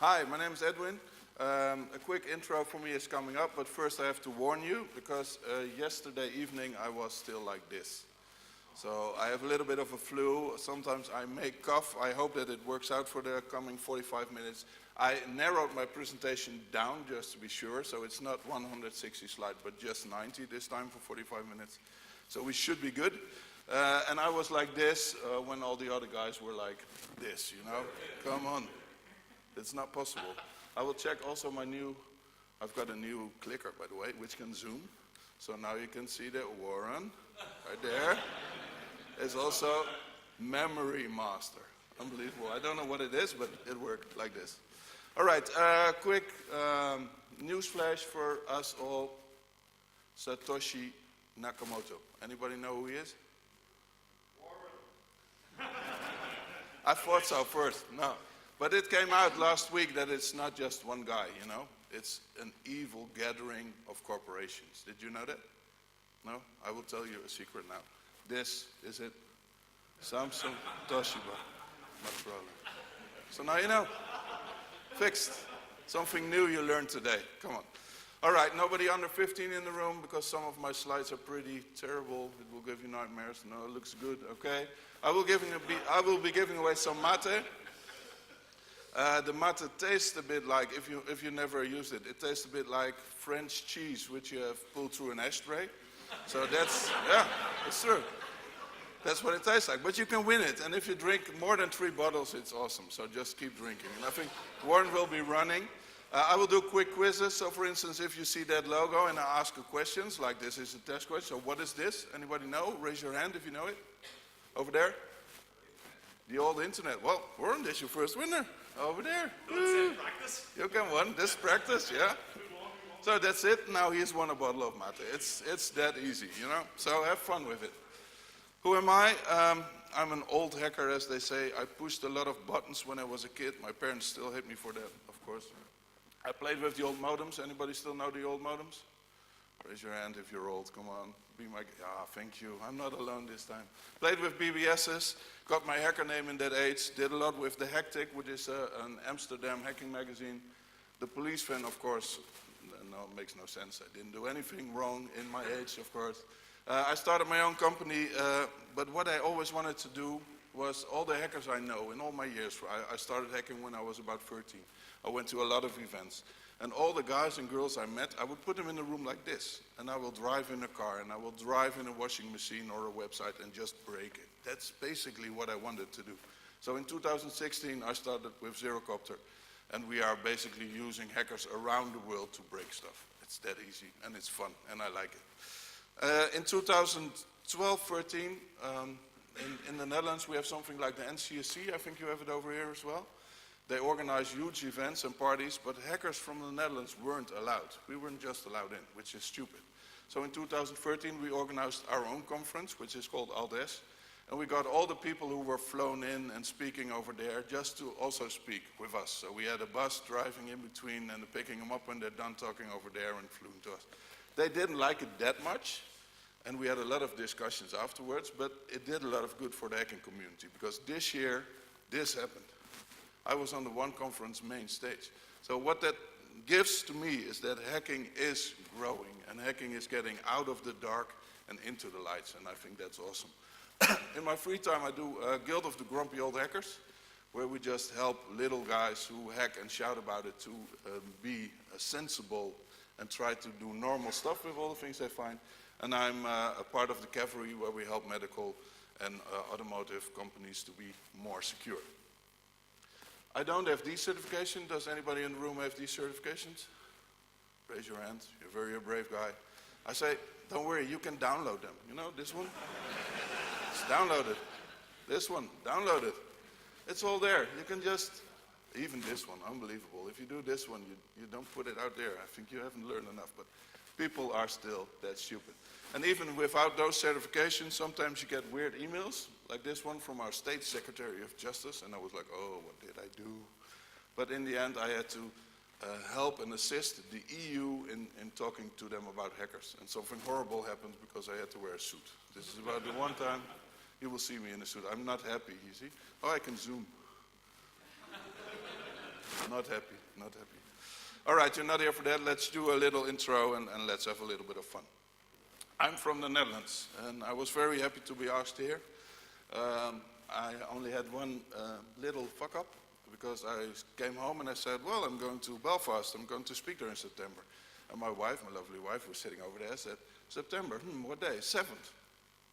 Hi, my name is Edwin. A quick intro for me is coming up, but first I have to warn you, because yesterday evening I was still like this. So I have a little bit of a flu. Sometimes I may cough. I hope that it works out for the coming 45 minutes. I narrowed my presentation down just to be sure, so it's not 160 slides, but just 90 this time for 45 minutes. So we should be good. And I was like this when all the other guys were like this, you know? Come on. It's not possible. I will check also I've got a new clicker, by the way, which can zoom. So now you can see that Warren, right there, is also memory master. Unbelievable. I don't know what it is, but it worked like this. All right, quick news flash for us all. Satoshi Nakamoto. Anybody know who he is? Warren. I thought so first. No. But it came out last week that it's not just one guy, you know? It's an evil gathering of corporations. Did you know that? No? I will tell you a secret now. This is it. Samsung, Toshiba, Motorola. So now you know. Fixed. Something new you learned today. Come on. All right, nobody under 15 in the room because some of my slides are pretty terrible. It will give you nightmares. No, it looks good. Okay. I will be giving away some mate. The mate tastes a bit like, if you never used it, it tastes a bit like French cheese, which you have pulled through an ashtray. So that's, yeah, it's true. That's what it tastes like. But you can win it, and if you drink more than 3 bottles, it's awesome. So just keep drinking. And I think Warren will be running. I will do quick quizzes. So for instance, if you see that logo and I ask you questions, like this is a test question. So what is this? Anybody know? Raise your hand if you know it. Over there. The old internet. Well, Warren, this is your first winner. Over there. Practice. You can win. This practice, yeah. So that's it. Now he's won a bottle of mate. It's that easy, you know. So have fun with it. Who am I? I'm an old hacker, as they say. I pushed a lot of buttons when I was a kid. My parents still hate me for that, of course. I played with the old modems. Anybody still know the old modems? Raise your hand if you're old. Come on. Be my. Ah, thank you. I'm not alone this time. Played with BBS's. Got my hacker name in that age. Did a lot with the Hectic, which is an Amsterdam hacking magazine. The police fan, of course. No, it makes no sense. I didn't do anything wrong in my age, of course. I started my own company, but what I always wanted to do was all the hackers I know in all my years. I started hacking when I was about 13. I went to a lot of events. And all the guys and girls I met, I would put them in a room like this. And I will drive in a car, and I will drive in a washing machine or a website and just break it. That's basically what I wanted to do. So in 2016, I started with Zerocopter. And we are basically using hackers around the world to break stuff. It's that easy, and it's fun, and I like it. In 2012-13, in the Netherlands, we have something like the NCSC. I think you have it over here as well. They organize huge events and parties, but hackers from the Netherlands weren't allowed. We weren't just allowed in, which is stupid. So in 2013, we organized our own conference, which is called ALDES, and we got all the people who were flown in and speaking over there just to also speak with us. So we had a bus driving in between and picking them up when they're done talking over there and flew to us. They didn't like it that much, and we had a lot of discussions afterwards, but it did a lot of good for the hacking community, because this year, this happened. I was on the One Conference main stage. So what that gives to me is that hacking is growing, and hacking is getting out of the dark and into the lights, and I think that's awesome. In my free time, I do a Guild of the Grumpy Old Hackers, where we just help little guys who hack and shout about it to be sensible and try to do normal stuff with all the things they find. And I'm a part of the cavalry, where we help medical and automotive companies to be more secure. I don't have these certifications. Does anybody in the room have these certifications? Raise your hand. You're very brave guy. I say, don't worry, you can download them. You know, this one? Just download it. This one, download it. It's all there. You can just, even this one, unbelievable. If you do this one, you don't put it out there. I think you haven't learned enough, but people are still that stupid. And even without those certifications, sometimes you get weird emails, like this one from our State Secretary of Justice, and I was like, oh, what did I do? But in the end, I had to help and assist the EU in talking to them about hackers. And something horrible happened because I had to wear a suit. This is about the one time you will see me in a suit. I'm not happy, you see. Oh, I can zoom. Not happy, not happy. All right, you're not here for that. Let's do a little intro and let's have a little bit of fun. I'm from the Netherlands, and I was very happy to be asked here. I only had one little fuck up, because I came home and I said, well, I'm going to Belfast. I'm going to speak there in September. And my wife, my lovely wife, who was sitting over there, said, September, what day? 7th.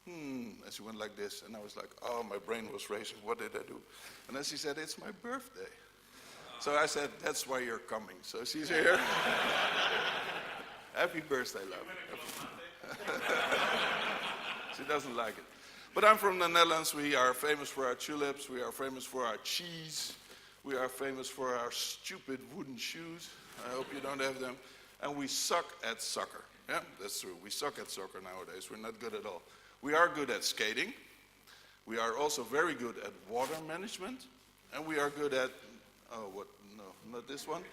And she went like this, and I was like, oh, my brain was racing. What did I do? And then she said, it's my birthday. So I said, that's why you're coming. So she's here. Happy birthday, love. She doesn't like it. But I'm from the Netherlands. We are famous for our tulips. We are famous for our cheese. We are famous for our stupid wooden shoes. I hope you don't have them. And we suck at soccer. Yeah, that's true. We suck at soccer nowadays. We're not good at all. We are good at skating. We are also very good at water management. And we are good at, oh, what? No, not this one.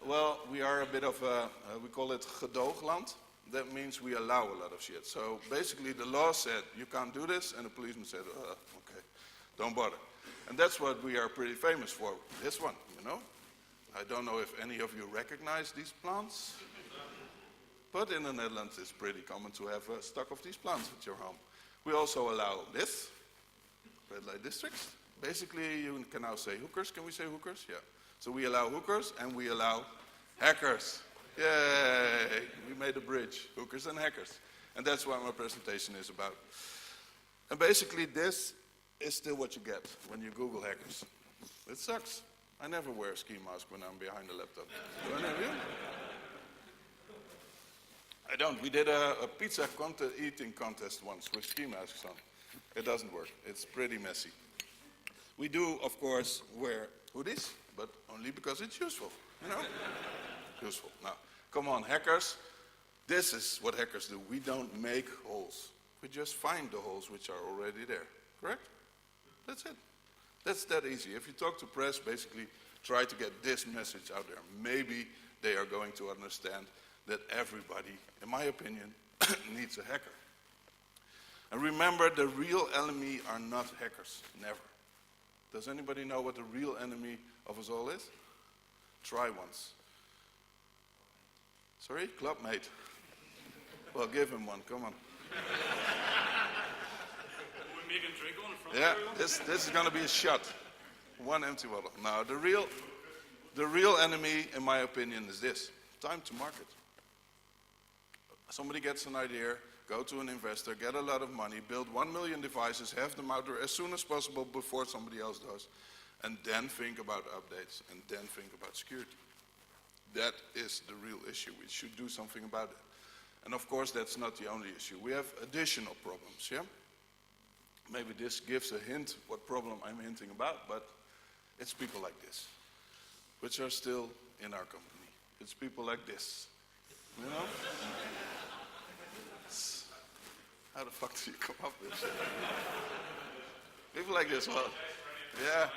Well, we are a bit of a, we call it gedoogland. That means we allow a lot of shit. So basically the law said, you can't do this, and the policeman said, okay, don't bother. And that's what we are pretty famous for, this one, you know. I don't know if any of you recognize these plants, but in the Netherlands it's pretty common to have a stock of these plants at your home. We also allow this, red light districts. Basically, you can now say hookers. Can we say hookers? Yeah. So we allow hookers and we allow hackers. Yay, we made a bridge, hookers and hackers. And that's what my presentation is about. And basically this is still what you get when you Google hackers. It sucks. I never wear a ski mask when I'm behind the laptop. Do any of you? I don't. We did a pizza eating contest once with ski masks on. It doesn't work. It's pretty messy. We do, of course, wear hoodies, but only because it's useful, you know? Useful. Now, come on, hackers. This is what hackers do. We don't make holes. We just find the holes which are already there. Correct? That's it. That's that easy. If you talk to press, basically try to get this message out there. Maybe they are going to understand that everybody, in my opinion, needs a hacker. And remember, the real enemy are not hackers. Never. Does anybody know what the real enemy of us all is? Try once. Sorry? Clubmate. Well, give him one. Come on. We make him drink on in front Yeah, of everyone? this is going to be a shot. One empty bottle. Now, the real enemy, in my opinion, is this. Time to market. Somebody gets an idea, go to an investor, get a lot of money, build 1 million devices, have them out there as soon as possible before somebody else does, and then think about updates, and then think about security. That is the real issue. We should do something about it. And of course, that's not the only issue. We have additional problems, yeah? Maybe this gives a hint what problem I'm hinting about, but it's people like this, which are still in our company. It's people like this, you know? How the fuck do you come up with shit? People like this, well, yeah.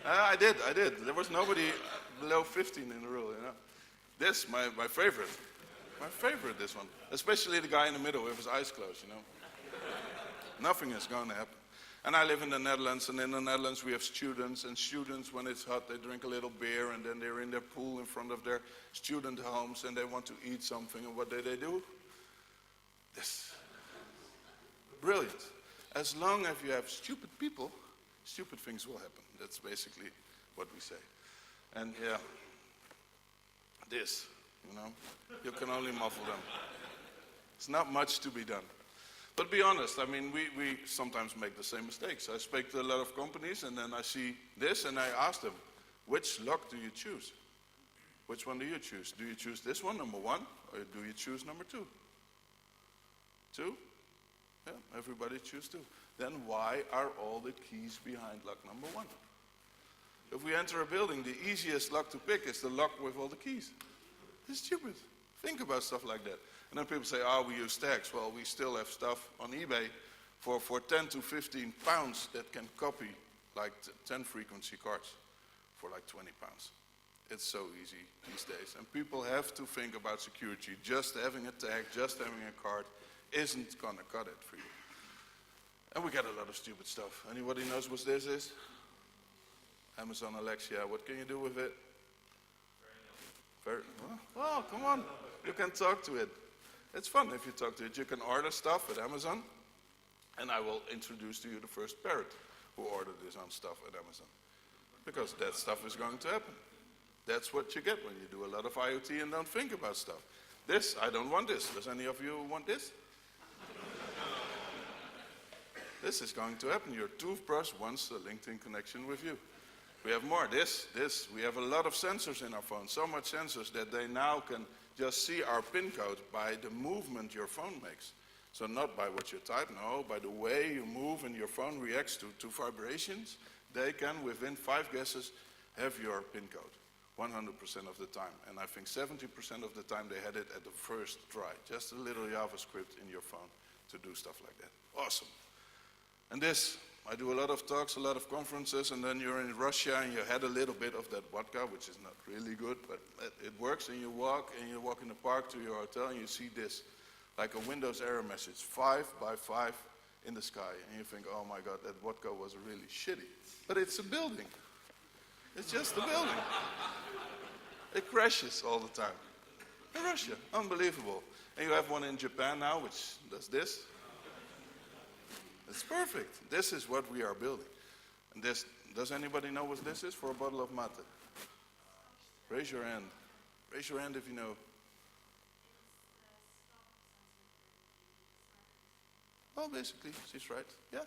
I did. There was nobody below 15 in the room, you know. This, my favorite. My favorite, this one. Especially the guy in the middle with his eyes closed, you know. Nothing is going to happen. And I live in the Netherlands, and in the Netherlands we have students, and students, when it's hot, they drink a little beer, and then they're in their pool in front of their student homes, and they want to eat something, and what do? This. Brilliant. As long as you have stupid people, stupid things will happen. That's basically what we say. And yeah, this, you know, you can only muffle them. It's not much to be done. But be honest, I mean, we sometimes make the same mistakes. I speak to a lot of companies, and then I see this, and I ask them, which lock do you choose? Which one do you choose? Do you choose this one, number 1, or do you choose number 2? 2? Yeah, everybody choose 2. Then why are all the keys behind lock number 1? If we enter a building, the easiest lock to pick is the lock with all the keys. It's stupid. Think about stuff like that. And then people say, we use tags. Well, we still have stuff on eBay for 10 to 15 pounds that can copy like 10 frequency cards for like 20 pounds. It's so easy these days. And people have to think about security. Just having a tag, just having a card isn't gonna cut it for you. And we get a lot of stupid stuff. Anybody knows what this is? Amazon Alexa, what can you do with it? Well, come on. You can talk to it. It's fun if you talk to it. You can order stuff at Amazon, and I will introduce to you the first parrot who ordered his own stuff at Amazon. Because that stuff is going to happen. That's what you get when you do a lot of IoT and don't think about stuff. This, I don't want this. Does any of you want this? This is going to happen. Your toothbrush wants a LinkedIn connection with you. We have more. This. We have a lot of sensors in our phone. So much sensors that they now can just see our PIN code by the movement your phone makes. So not by what you type, no, by the way you move and your phone reacts to vibrations. They can, within 5 guesses, have your PIN code. 100% of the time. And I think 70% of the time they had it at the first try. Just a little JavaScript in your phone to do stuff like that. Awesome. And this, I do a lot of talks, a lot of conferences, and then you're in Russia and you had a little bit of that vodka, which is not really good, but it works, and you walk in the park to your hotel and you see this, like a Windows error message, 5 by 5 in the sky. And you think, oh my God, that vodka was really shitty. But it's a building. It's just a building. It crashes all the time. In Russia, unbelievable. And you have one in Japan now, which does this. It's perfect. This is what we are building. And this, does anybody know what this is for a bottle of mate? Raise your hand. Raise your hand if you know. Well, basically, she's right. Yeah.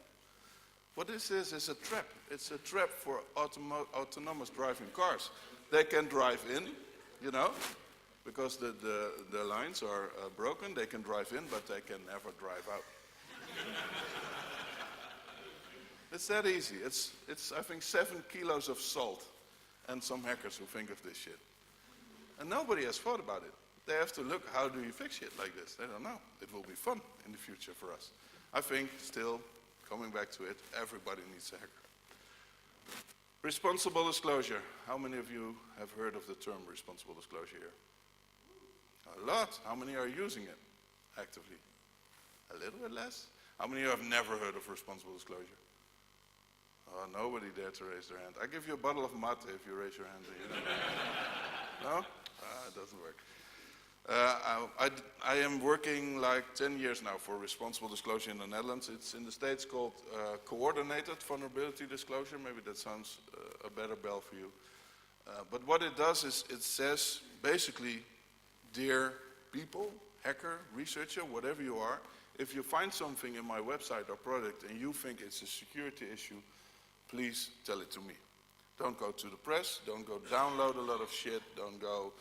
What this is a trap. It's a trap for autonomous driving cars. They can drive in, you know, because the lines are broken. They can drive in, but they can never drive out. It's that easy. It's I think 7 kilos of salt and some hackers who think of this shit. And nobody has thought about it. They have to look, how do you fix shit like this? They don't know. It will be fun in the future for us. I think still, coming back to it, everybody needs a hacker. Responsible disclosure. How many of you have heard of the term responsible disclosure here? A lot. How many are using it actively? A little bit less. How many of you have never heard of responsible disclosure? Oh, nobody dared to raise their hand. I give you a bottle of mate if you raise your hand. No? It doesn't work. I am working like 10 years now for responsible disclosure in the Netherlands. It's in the States called coordinated vulnerability disclosure. Maybe that sounds a better bell for you. But what it does is it says basically, dear people, hacker, researcher, whatever you are, if you find something in my website or product and you think it's a security issue, please tell it to me. Don't go to the press, don't go download a lot of shit, don't go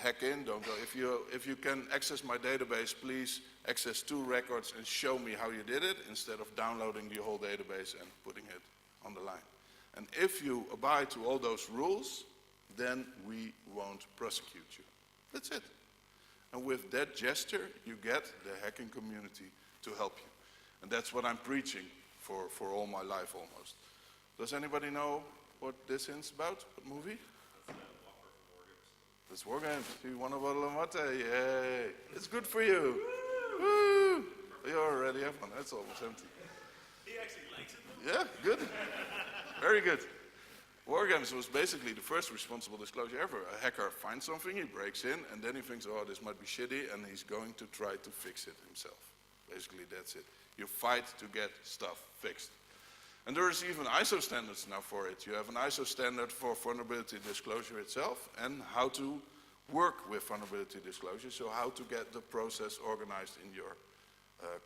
hack in, don't go. If you can access my database, please access 2 records and show me how you did it instead of downloading the whole database and putting it on the line. And if you abide to all those rules, then we won't prosecute you. That's it. And with that gesture, you get the hacking community to help you. And that's what I'm preaching for all my life almost. Does anybody know what this is about? What movie? It's War Games. You want a bottle of mate? Yay. It's good for you. Woo! You already have one. That's almost empty. He actually likes it. Yeah, good. Very good. War Games was basically the first responsible disclosure ever. A hacker finds something, he breaks in, and then he thinks, oh, this might be shitty, and he's going to try to fix it himself. Basically, that's it. You fight to get stuff fixed. And there is even ISO standards now for it. You have an ISO standard for vulnerability disclosure itself and how to work with vulnerability disclosure, so how to get the process organized in your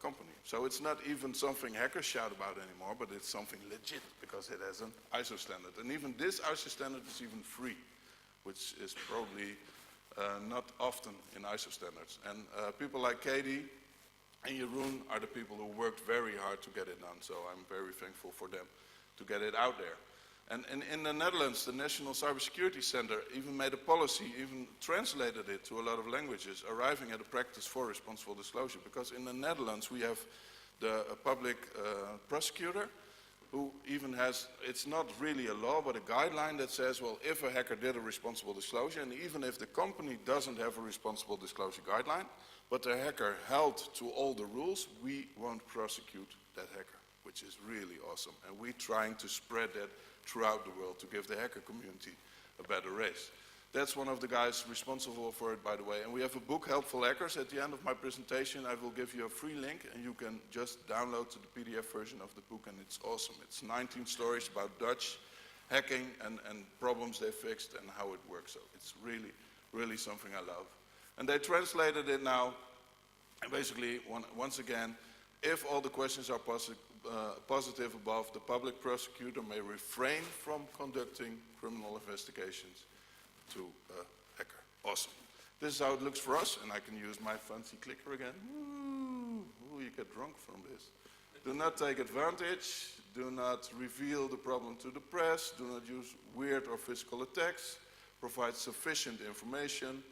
company. So it's not even something hackers shout about anymore, but it's something legit because it has an ISO standard. And even this ISO standard is even free, which is probably not often in ISO standards. And people like Katie and Jeroen are the people who worked very hard to get it done, so I'm very thankful for them to get it out there. And in the Netherlands, the National Cybersecurity Center even made a policy, even translated it to a lot of languages, arriving at a practice for responsible disclosure. Because in the Netherlands, we have the public prosecutor who even has, it's not really a law, but a guideline that says, well, if a hacker did a responsible disclosure, and even if the company doesn't have a responsible disclosure guideline, but the hacker held to all the rules, we won't prosecute that hacker, which is really awesome. And we're trying to spread that throughout the world to give the hacker community a better race. That's one of the guys responsible for it, by the way. And we have a book, Helpful Hackers. At the end of my presentation, I will give you a free link, and you can just download the PDF version of the book, and it's awesome. It's 19 stories about Dutch hacking and problems they fixed and how it works. So it's really, really something I love. And they translated it now, and basically, once again, if all the questions are positive above, the public prosecutor may refrain from conducting criminal investigations to a hacker. Awesome. This is how it looks for us, and I can use my fancy clicker again. Ooh, you get drunk from this. Do not take advantage. Do not reveal the problem to the press. Do not use weird or physical attacks. Provide sufficient information,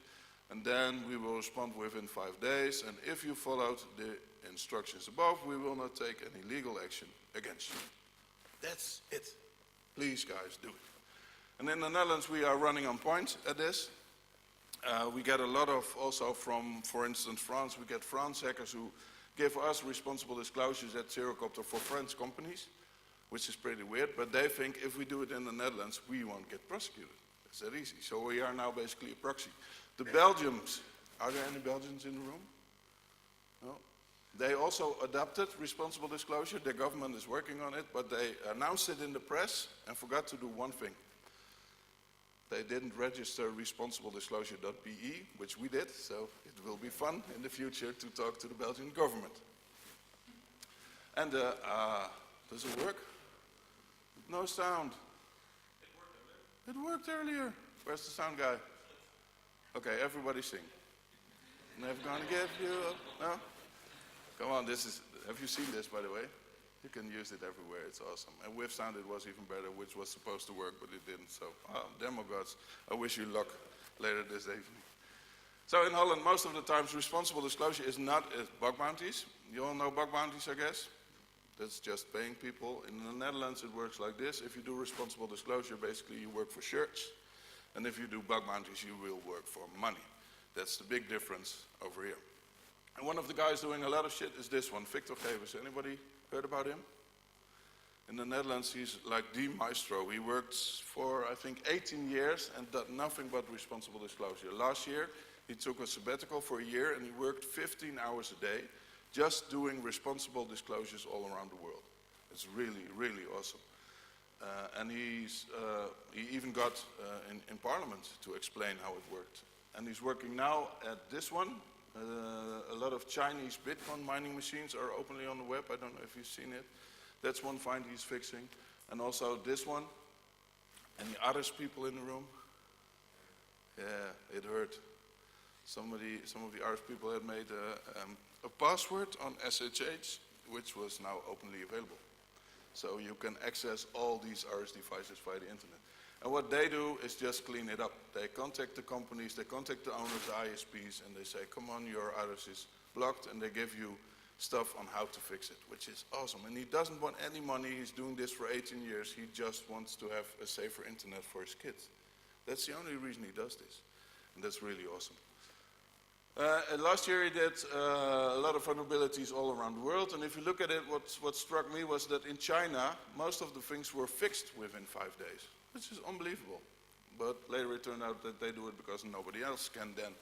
and then we will respond within 5 days. And if you followed the instructions above, we will not take any legal action against you. That's it. Please, guys, do it. And in the Netherlands, we are running on point at this. We get a lot of, also from, for instance, France, we get France hackers who give us responsible disclosures at Zerocopter for French companies, which is pretty weird, but they think if we do it in the Netherlands, we won't get prosecuted. It's that easy. So we are now basically a proxy. The Belgians, are there any Belgians in the room? No? They also adopted responsible disclosure. Their government is working on it, but they announced it in the press and forgot to do one thing. They didn't register responsible-disclosure.be, which we did, so it will be fun in the future to talk to the Belgian government. And does it work? No sound. It worked earlier. Where's the sound guy? Okay, everybody sing. Never gonna give you up. No? Come on, have you seen this, by the way? You can use it everywhere, it's awesome. And with sound it was even better, which was supposed to work, but it didn't. So, demo gods, I wish you luck later this evening. So in Holland, most of the times, responsible disclosure is not bug bounties. You all know bug bounties, I guess? That's just paying people. In the Netherlands, it works like this. If you do responsible disclosure, basically you work for shirts. And if you do bug bounties, you will work for money. That's the big difference over here. And one of the guys doing a lot of shit is this one, Victor Gevers. Anybody heard about him? In the Netherlands, he's like the maestro. He worked for, I think, 18 years and did nothing but responsible disclosure. Last year, he took a sabbatical for a year and he worked 15 hours a day just doing responsible disclosures all around the world. It's really, really awesome. And he even got in Parliament to explain how it worked. And he's working now at this one. A lot of Chinese Bitcoin mining machines are openly on the web. I don't know if you've seen it. That's one find he's fixing. And also this one. Any others people in the room? Yeah, it hurt. Some of the Irish people had made a password on SSH, which was now openly available. So you can access all these Irish devices via the internet. And what they do is just clean it up. They contact the companies, they contact the owners, the ISPs, and they say, come on, your address is blocked, and they give you stuff on how to fix it, which is awesome. And he doesn't want any money. He's doing this for 18 years. He just wants to have a safer internet for his kids. That's the only reason he does this. And that's really awesome. And last year he did a lot of vulnerabilities all around the world. And if you look at it, what struck me was that in China, most of the things were fixed within 5 days, which is unbelievable. But later it turned out that they do it because nobody else can then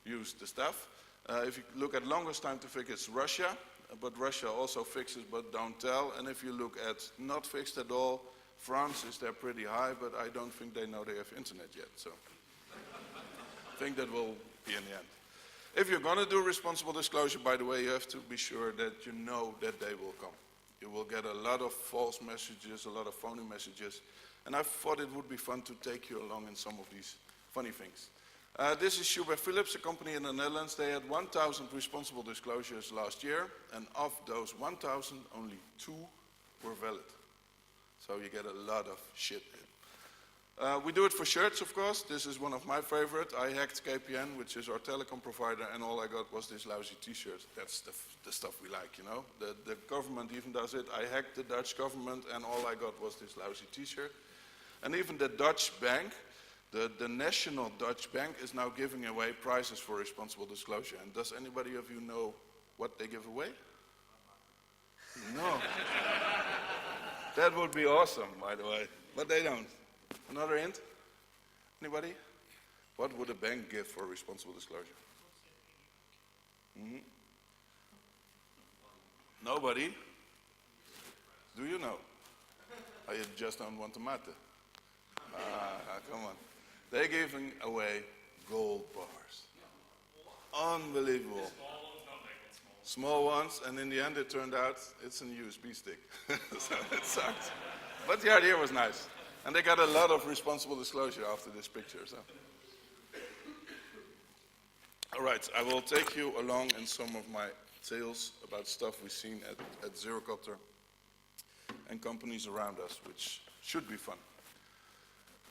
use the stuff. If you look at longest time to fix, it's Russia. But Russia also fixes but don't tell. And if you look at not fixed at all, France is there pretty high, but I don't think they know they have internet yet. So I think that will be in the end. If you're going to do responsible disclosure, by the way, you have to be sure that you know that they will come. You will get a lot of false messages, a lot of phony messages. And I thought it would be fun to take you along in some of these funny things. This is Schubert Philips, a company in the Netherlands. They had 1,000 responsible disclosures last year. And of those 1,000, only 2 were valid. So you get a lot of shit in. We do it for shirts, of course. This is one of my favorite. I hacked KPN, which is our telecom provider, and all I got was this lousy t-shirt. That's the stuff we like, you know. The government even does it. I hacked the Dutch government, and all I got was this lousy t-shirt. And even the Dutch bank, the national Dutch bank, is now giving away prizes for responsible disclosure. And does anybody of you know what they give away? No. That would be awesome, by the way. But they don't. Another hint? Anybody? What would a bank give for responsible disclosure? Nobody? Do you know? Oh, you just don't want to matter. Come on. They're giving away gold bars. Unbelievable. Small ones, and in the end it turned out it's an USB stick. So it sucked. But the idea was nice. And they got a lot of responsible disclosure after this picture. So. All right, I will take you along in some of my tales about stuff we've seen at Zerocopter and companies around us, which should be fun.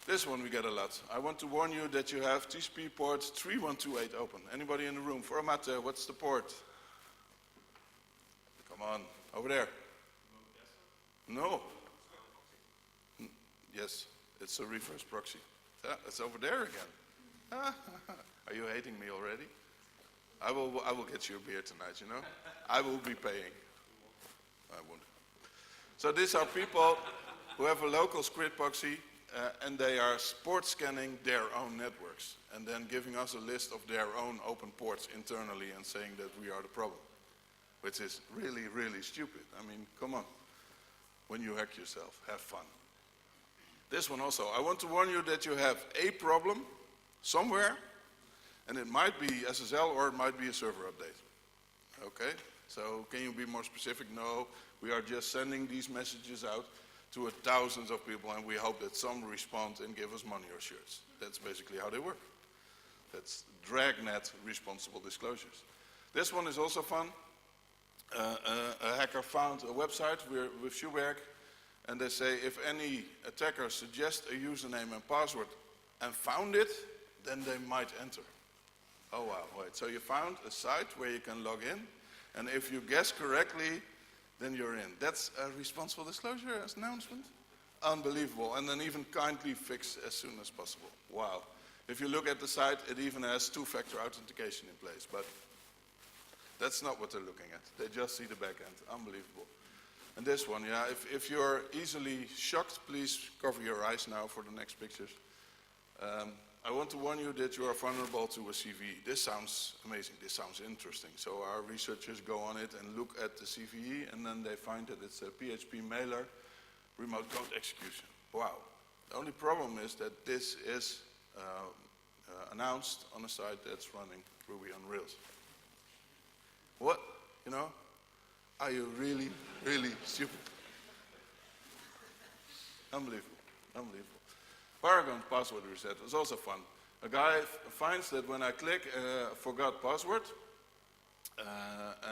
This one we get a lot. I want to warn you that you have TCP port 3128 open. Anybody in the room? For a matter, what's the port? Come on, over there. No. Yes, it's a reverse proxy. It's over there again. Are you hating me already? I will get you a beer tonight, you know? I will be paying. I won't. So these are people who have a local script proxy and they are port scanning their own networks and then giving us a list of their own open ports internally and saying that we are the problem, which is really, really stupid. I mean, come on. When you hack yourself, have fun. This one also. I want to warn you that you have a problem somewhere, and it might be SSL or it might be a server update. Okay? So can you be more specific? No, we are just sending these messages out to thousands of people, and we hope that some respond and give us money or shirts. That's basically how they work. That's dragnet responsible disclosures. This one is also fun. A hacker found a website with Schuberg, and they say if any attacker suggests a username and password and found it, then they might enter. Oh wow, wait, so you found a site where you can log in, and if you guess correctly, then you're in. That's a responsible disclosure announcement? Unbelievable, and then even kindly fix as soon as possible. Wow. If you look at the site, it even has two-factor authentication in place, but that's not what they're looking at. They just see the back end. Unbelievable. And this one, yeah, if you're easily shocked, please cover your eyes now for the next pictures. I want to warn you that you are vulnerable to a CVE. This sounds amazing. This sounds interesting. So our researchers go on it and look at the CVE, and then they find that it's a PHP mailer remote code execution. Wow. The only problem is that this is announced on a site that's running Ruby on Rails. What? You know? Are you really, really stupid? Unbelievable. Unbelievable. Paragon password reset was also fun. A guy finds that when I click forgot password,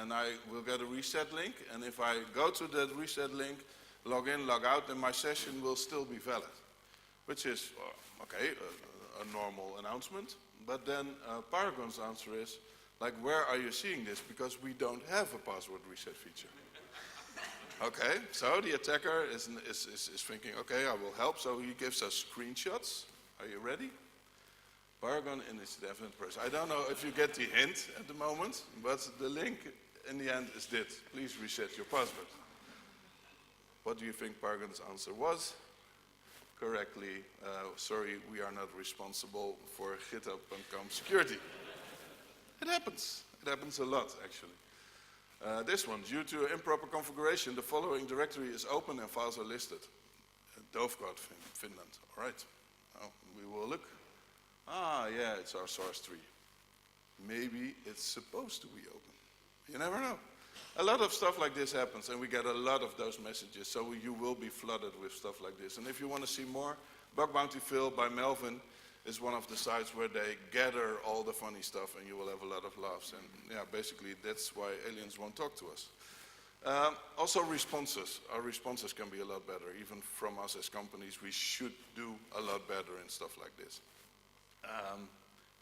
and I will get a reset link, and if I go to that reset link, log in, log out, then my session will still be valid. Which is, okay, a normal announcement. But then Paragon's answer is, like, where are you seeing this? Because we don't have a password reset feature. Okay, so the attacker is thinking, okay, I will help. So he gives us screenshots. Are you ready? Paragon in its definite person. I don't know if you get the hint at the moment, but the link in the end is this. Please reset your password. What do you think Paragon's answer was? Correctly, sorry, we are not responsible for GitHub.com security. It happens. It happens a lot, actually. This one, due to improper configuration, the following directory is open and files are listed. Dovgard, Finland. All right. Well, we will look. Ah, yeah, it's our source tree. Maybe it's supposed to be open. You never know. A lot of stuff like this happens, and we get a lot of those messages, so you will be flooded with stuff like this. And if you want to see more, Bug Bounty Phil by Melvin is one of the sites where they gather all the funny stuff, and you will have a lot of laughs. And yeah, basically that's why aliens won't talk to us. Also responses. Our responses can be a lot better. Even from us as companies, we should do a lot better in stuff like this.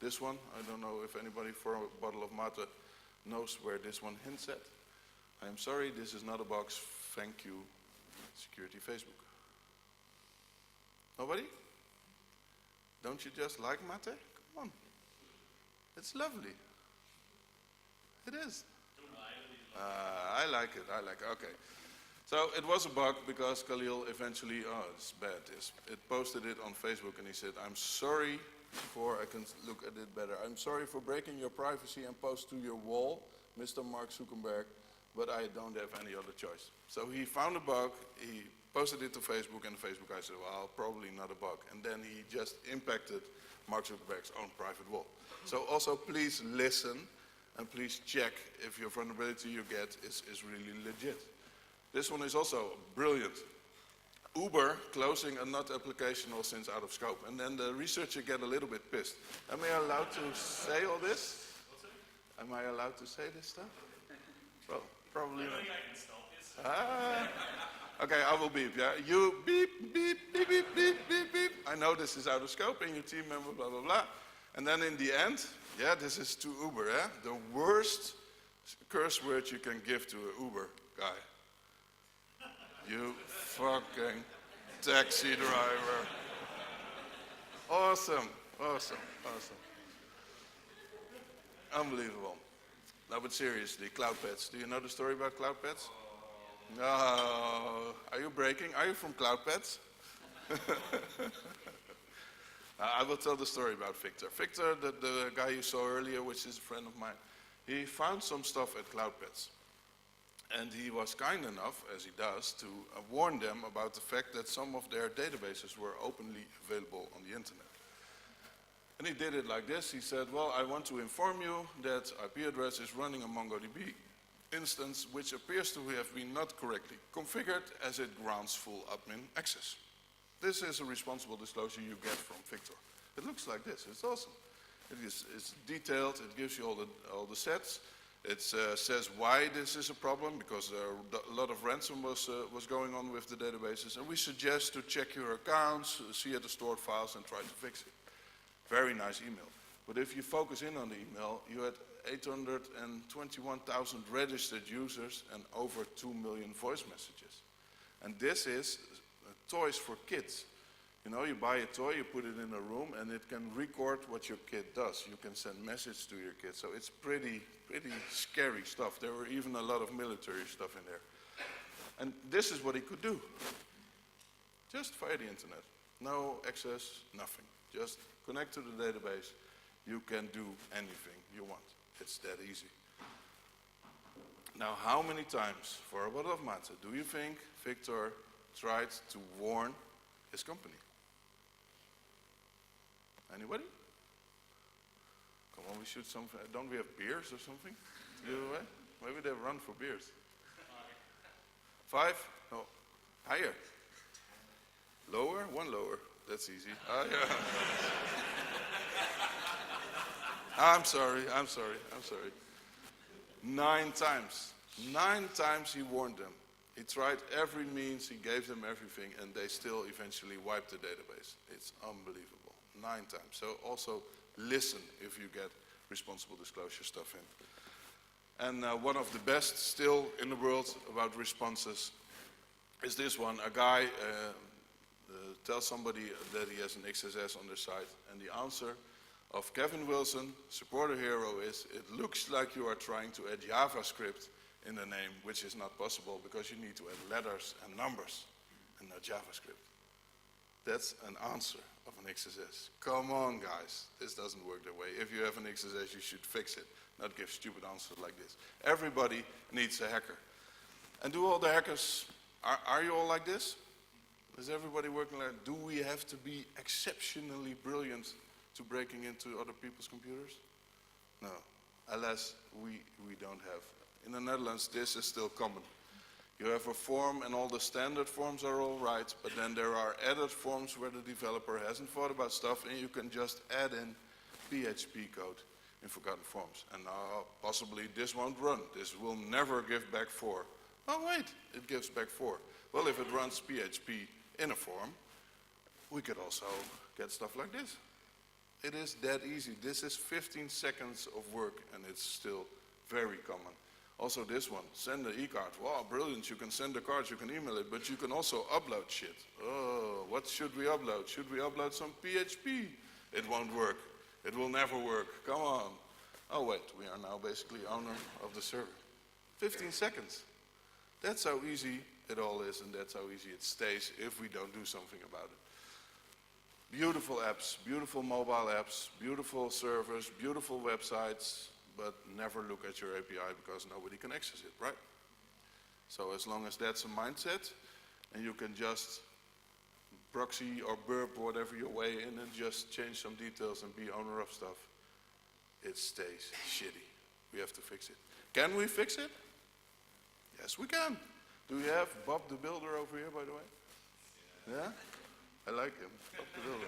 This one, I don't know if anybody for a bottle of Mate knows where this one hints at. I'm sorry, this is not a box. Thank you, Security Facebook. Nobody? Don't you just like Mate? Come on. It's lovely. It is. I like it, okay. So it was a bug because Khalil eventually, oh, it's bad. It posted it on Facebook and he said, I'm sorry before I can look at it better. I'm sorry for breaking your privacy and post to your wall, Mr. Mark Zuckerberg, but I don't have any other choice. So he found a bug, he posted it to Facebook, and Facebook guy said, well, probably not a bug. And then he just impacted Mark Zuckerberg's own private wall. So also please listen and please check if your vulnerability you get is really legit. This one is also brilliant. Uber closing a not applicational since out of scope. And then the researcher get a little bit pissed. Am I allowed to say all this? Am I allowed to say this stuff? Well, probably not. I can stop this. Okay, I will beep, yeah? You beep, beep, beep, beep, beep, beep, beep. I know this is out of scope and your team member, blah, blah, blah. And then in the end, yeah, this is to Uber, yeah? The worst curse word you can give to an Uber guy. You fucking taxi driver. Awesome, awesome, awesome. Unbelievable. No, but seriously, cloud pets. Do you know the story about cloud pets? No. Are you breaking? Are you from cloud pets? I will tell the story about Victor. Victor, the guy you saw earlier, which is a friend of mine, he found some stuff at cloud pets. And he was kind enough, as he does, to warn them about the fact that some of their databases were openly available on the internet. And he did it like this. He said, well, I want to inform you that IP address is running a MongoDB instance which appears to have been not correctly configured as it grants full admin access. This is a responsible disclosure you get from Victor. It looks like this. It's awesome. It's detailed. It gives you all the sets. It says why this is a problem, because a lot of ransom was going on with the databases, and we suggest to check your accounts, see at the stored files, and try to fix it. Very nice email. But if you focus in on the email, you had 821,000 registered users and over 2 million voice messages. And this is toys for kids. You know, you buy a toy, you put it in a room, and it can record what your kid does. You can send messages to your kid. So it's pretty scary stuff. There were even a lot of military stuff in there. And this is what he could do. Just via the internet. No access, nothing. Just connect to the database. You can do anything you want. It's that easy. Now, how many times, for a bottle of matzah, do you think Victor tried to warn his company? Anybody? Come on, we should something. Don't we have beers or something to give away? Maybe they run for beers. 5? No. Higher. Lower? One lower. That's easy. Yeah. I'm sorry. 9 times. 9 times he warned them. He tried every means, he gave them everything, and they still eventually wiped the database. It's unbelievable. 9 times. So also listen if you get responsible disclosure stuff in. And one of the best still in the world about responses is this one. A guy tells somebody that he has an XSS on their site, and the answer of Kevin Wilson, supporter hero, is, it looks like you are trying to add JavaScript in the name, which is not possible because you need to add letters and numbers and not JavaScript. That's an answer of an XSS. Come on, guys. This doesn't work that way. If you have an XSS, you should fix it, not give stupid answers like this. Everybody needs a hacker. And do all the hackers, are you all like this? Is everybody working like that? Do we have to be exceptionally brilliant to breaking into other people's computers? No. Alas, we don't have. In the Netherlands, this is still common. You have a form and all the standard forms are all right, but then there are added forms where the developer hasn't thought about stuff and you can just add in PHP code in forgotten forms. And possibly this won't run. This will never give back 4. Oh wait, it gives back 4. Well, if it runs PHP in a form, we could also get stuff like this. It is that easy. This is 15 seconds of work and it's still very common. Also this one, send an e-card. Wow, brilliant, you can send the cards, you can email it, but you can also upload shit. Oh, what should we upload? Should we upload some PHP? It won't work. It will never work. Come on. Oh wait, we are now basically owner of the server. 15 seconds. That's how easy it all is, and that's how easy it stays if we don't do something about it. Beautiful apps, beautiful mobile apps, beautiful servers, beautiful websites, but never look at your API because nobody can access it, right? So as long as that's a mindset, and you can just proxy or burp whatever your way in and just change some details and be owner of stuff, it stays shitty. We have to fix it. Can we fix it? Yes, we can. Do we have Bob the Builder over here, by the way? Yeah? I like him, Bob the Builder.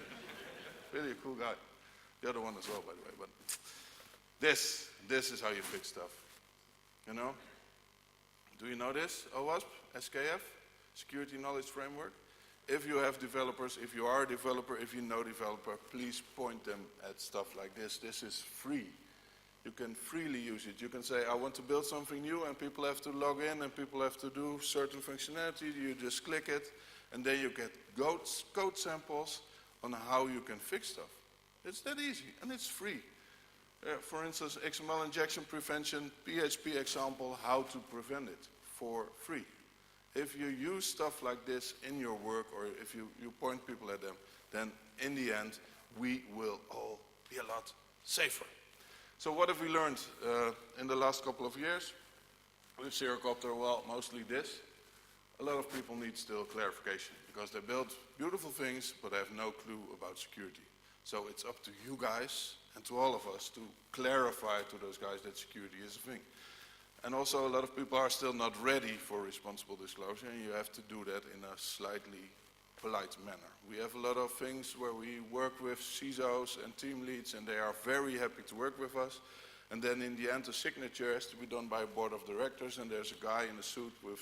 Really a cool guy. The other one as well, by the way. But this is how you fix stuff. You know? Do you know this? OWASP, SKF, Security Knowledge Framework. If you have developers, if you are a developer, if you know developer, please point them at stuff like this. This is free. You can freely use it. You can say, I want to build something new, and people have to log in, and people have to do certain functionality. You just click it, and then you get code samples on how you can fix stuff. It's that easy, and it's free. For instance, XML injection prevention, PHP example, how to prevent it for free. If you use stuff like this in your work, or if you point people at them, then in the end, we will all be a lot safer. So what have we learned in the last couple of years? With Zerocopter, well, mostly this. A lot of people need still clarification, because they build beautiful things, but have no clue about security. So it's up to you guys, and to all of us, to clarify to those guys that security is a thing. And also, a lot of people are still not ready for responsible disclosure, and you have to do that in a slightly polite manner. We have a lot of things where we work with CISOs and team leads, and they are very happy to work with us. And then in the end, the signature has to be done by a board of directors, and there's a guy in a suit with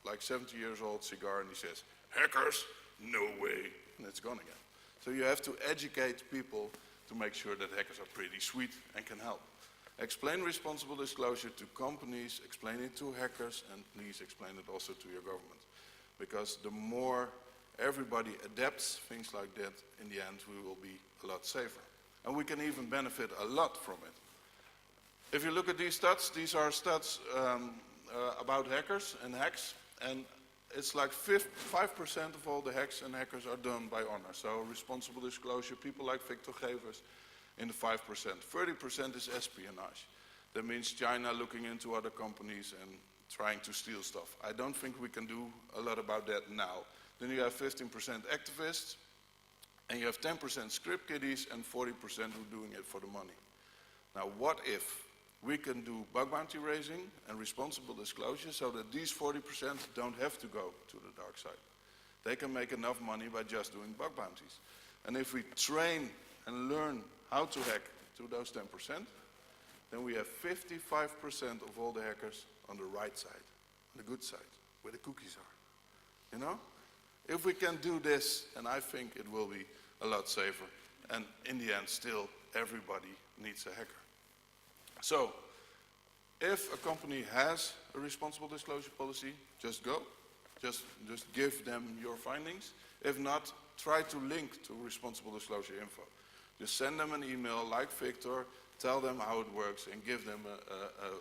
like 70 years old cigar, and he says, hackers, no way, and it's gone again. So you have to educate people to make sure that hackers are pretty sweet and can help. Explain responsible disclosure to companies, explain it to hackers, and please explain it also to your government. Because the more everybody adapts things like that, in the end we will be a lot safer. And we can even benefit a lot from it. If you look at these stats, these are stats about hackers and hacks, and it's like 5% of all the hacks and hackers are done by honor. So responsible disclosure, people like Victor Gevers, in the 5%. 30% is espionage. That means China looking into other companies and trying to steal stuff. I don't think we can do a lot about that now. Then you have 15% activists, and you have 10% script kiddies, and 40% who are doing it for the money. Now what if we can do bug bounty raising and responsible disclosure so that these 40% don't have to go to the dark side? They can make enough money by just doing bug bounties. And if we train and learn how to hack to those 10%, then we have 55% of all the hackers on the right side, the good side, where the cookies are. You know? If we can do this, and I think it will be a lot safer. And in the end, still, everybody needs a hacker. So, if a company has a responsible disclosure policy, just go. Just give them your findings. If not, try to link to responsible disclosure info. Just send them an email like Victor, tell them how it works, and give them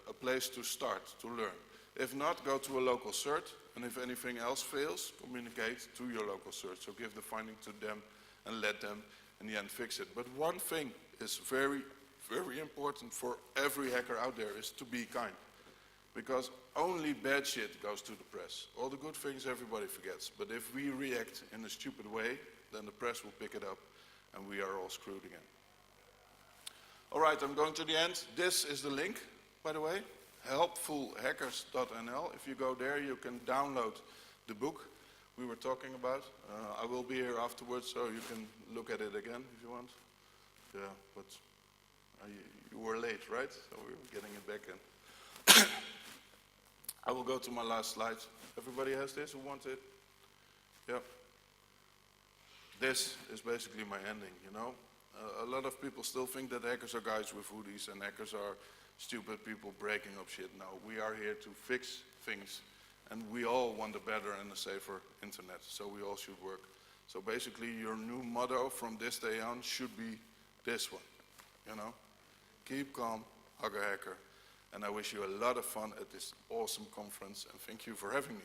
a place to start, to learn. If not, go to a local cert, and if anything else fails, communicate to your local cert. So give the finding to them and let them, in the end, fix it. But one thing is very, very important for every hacker out there is to be kind. Because only bad shit goes to the press. All the good things everybody forgets. But if we react in a stupid way, then the press will pick it up, and we are all screwed again. All right, I'm going to the end. This is the link, by the way, helpfulhackers.nl. If you go there, you can download the book we were talking about. I will be here afterwards, so you can look at it again if you want. Yeah, but you were late, right? So we're getting it back in. I will go to my last slide. Everybody has this who wants it? Yeah. This is basically my ending, you know. A lot of people still think that hackers are guys with hoodies and hackers are stupid people breaking up shit. No, we are here to fix things, and we all want a better and a safer internet, so we all should work. So basically your new motto from this day on should be this one, you know. Keep calm, hug a hacker, and I wish you a lot of fun at this awesome conference, and thank you for having me.